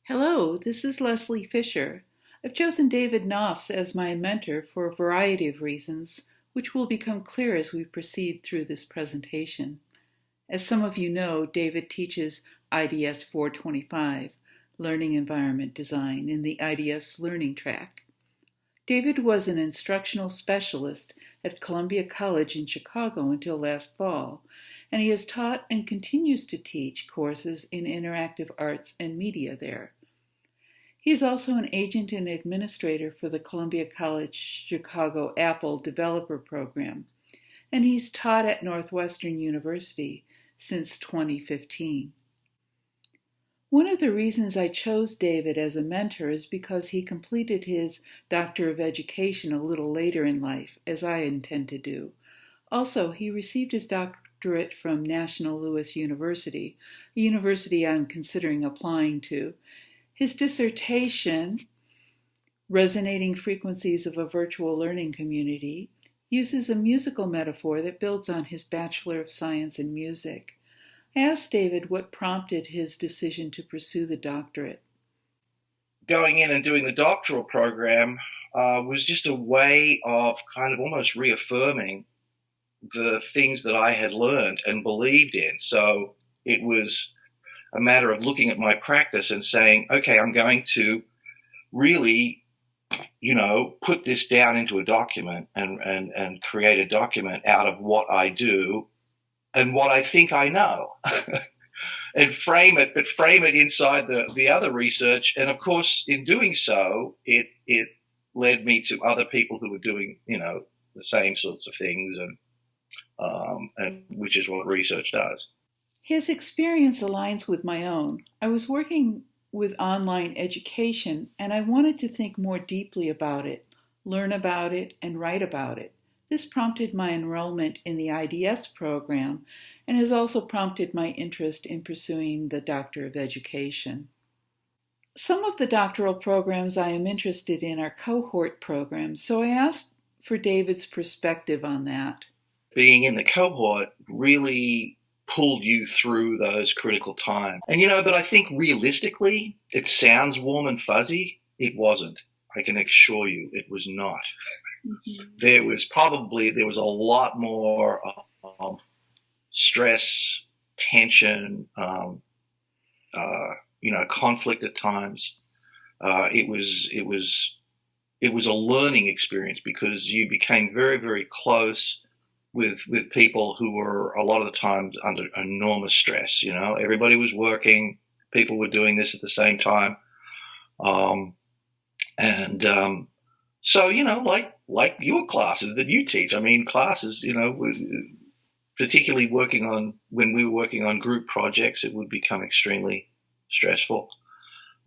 Hello, this is Leslie Fisher. I've chosen David Noffs as my mentor for a variety of reasons, which will become clear as we proceed through this presentation. As some of you know, David teaches IDS 425, Learning Environment Design, in the IDS Learning track. David was an instructional specialist at Columbia College in Chicago until last fall, and he has taught and continues to teach courses in interactive arts and media there. He is also an agent and administrator for the Columbia College Chicago Apple Developer Program, and he's taught at Northwestern University since 2015. One of the reasons I chose David as a mentor is because he completed his Doctor of Education a little later in life, as I intend to do. Also, he received his doctorate from National Louis University, a university I'm considering applying to. His dissertation, Resonating Frequencies of a Virtual Learning Community, uses a musical metaphor that builds on his Bachelor of Science in Music. I asked David what prompted his decision to pursue the doctorate. Going in and doing the doctoral program was just a way of kind of almost reaffirming the things that I had learned and believed in. So it was a matter of looking at my practice and saying, okay, I'm going to really, put this down into a document and create a document out of what I do and what I think I know and frame it inside the other research. And of course, in doing so, it led me to other people who were doing, the same sorts of things and which is what research does. His experience aligns with my own. I was working with online education, and I wanted to think more deeply about it, learn about it, and write about it. This prompted my enrollment in the IDS program and has also prompted my interest in pursuing the Doctor of Education. Some of the doctoral programs I am interested in are cohort programs, so I asked for David's perspective on that. Being in the cohort really pulled you through those critical times. And, but I think realistically, it sounds warm and fuzzy. It wasn't. I can assure you it was not. Mm-hmm. There was a lot more stress, tension, conflict at times. It was a learning experience because you became very, very close with people who were a lot of the time under enormous stress. Everybody was working, people were doing this at the same time. So, like your classes that you teach, classes, particularly when we were working on group projects, it would become extremely stressful.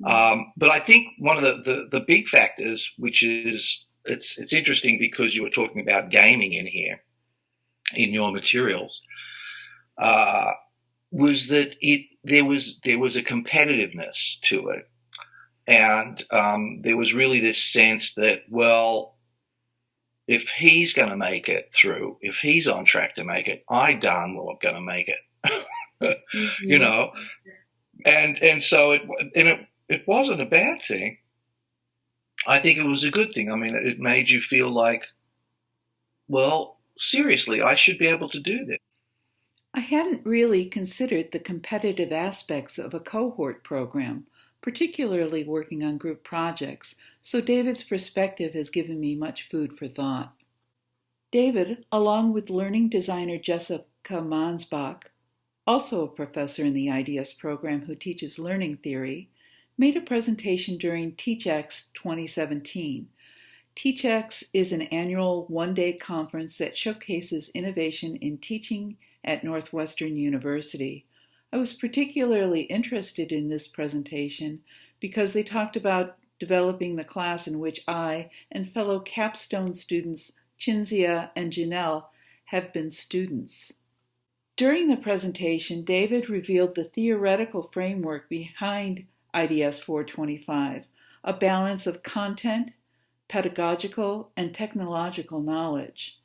But I think one of the big factors, which is, it's interesting because you were talking about gaming in here, in your materials, was that there was a competitiveness to it. And there was really this sense that, well, if he's going to make it through, if he's on track to make it, I darn well am going to make it, And so it wasn't a bad thing. I think it was a good thing. It made you feel like, well, seriously, I should be able to do this. I hadn't really considered the competitive aspects of a cohort program, particularly working on group projects, so David's perspective has given me much food for thought. David, along with learning designer Jessica Mansbach, also a professor in the IDS program who teaches learning theory, made a presentation during TeachX 2017. TeachX is an annual one-day conference that showcases innovation in teaching at Northwestern University. I was particularly interested in this presentation because they talked about developing the class in which I and fellow capstone students Chinzia and Janelle have been students. During the presentation, David revealed the theoretical framework behind IDS 425, a balance of content, pedagogical, and technological knowledge.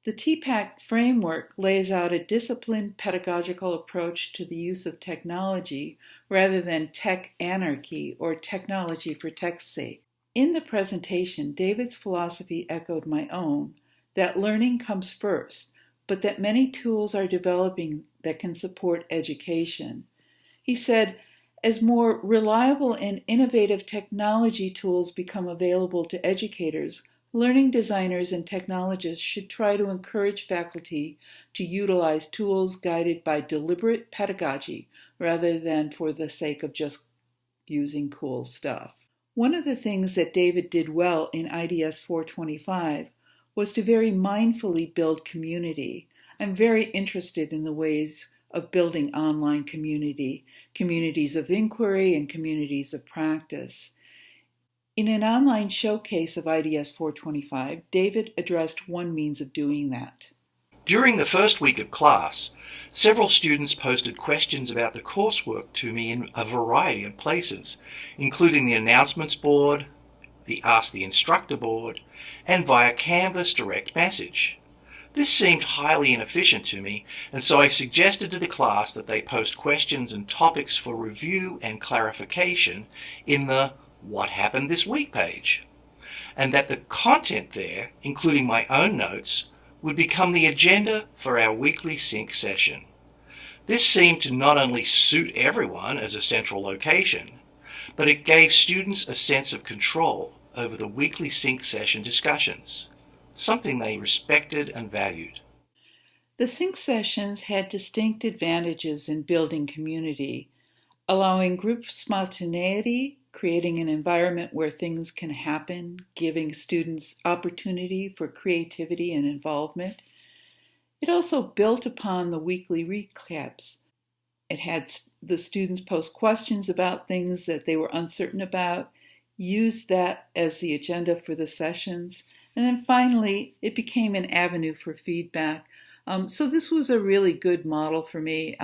The TPAC framework lays out a disciplined pedagogical approach to the use of technology rather than tech anarchy or technology for tech's sake. In the presentation, David's philosophy echoed my own, that learning comes first, but that many tools are developing that can support education. He said, as more reliable and innovative technology tools become available to educators, learning designers and technologists should try to encourage faculty to utilize tools guided by deliberate pedagogy rather than for the sake of just using cool stuff. One of the things that David did well in IDS 425 was to very mindfully build community. I'm very interested in the ways of building online community, communities of inquiry and communities of practice. In an online showcase of IDS 425, David addressed one means of doing that. During the first week of class, several students posted questions about the coursework to me in a variety of places, including the announcements board, the Ask the Instructor board, and via Canvas direct message. This seemed highly inefficient to me, and so I suggested to the class that they post questions and topics for review and clarification in the What Happened This Week page, and that the content there, including my own notes, would become the agenda for our weekly sync session. This seemed to not only suit everyone as a central location, but it gave students a sense of control over the weekly sync session discussions, something they respected and valued. The sync sessions had distinct advantages in building community, allowing group spontaneity, creating an environment where things can happen, giving students opportunity for creativity and involvement. It also built upon the weekly recaps. It had the students post questions about things that they were uncertain about, used that as the agenda for the sessions, and then finally it became an avenue for feedback. So this was a really good model for me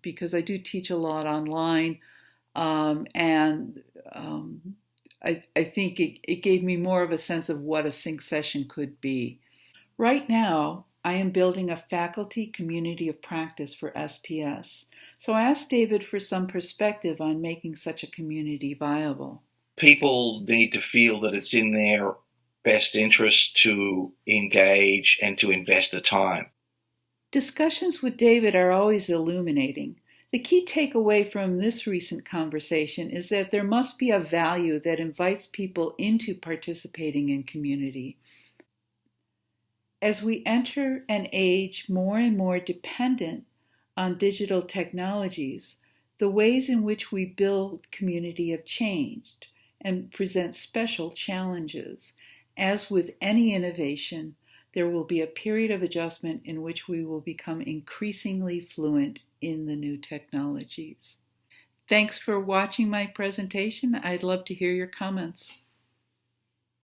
because I do teach a lot online, and I think it gave me more of a sense of what a sync session could be. Right now, I am building a faculty community of practice for SPS. So I asked David for some perspective on making such a community viable. People need to feel that it's in their best interest to engage and to invest the time. Discussions with David are always illuminating. The key takeaway from this recent conversation is that there must be a value that invites people into participating in community. As we enter an age more and more dependent on digital technologies, the ways in which we build community have changed and present special challenges. As with any innovation, there will be a period of adjustment in which we will become increasingly fluent in the new technologies. Thanks for watching my presentation. I'd love to hear your comments.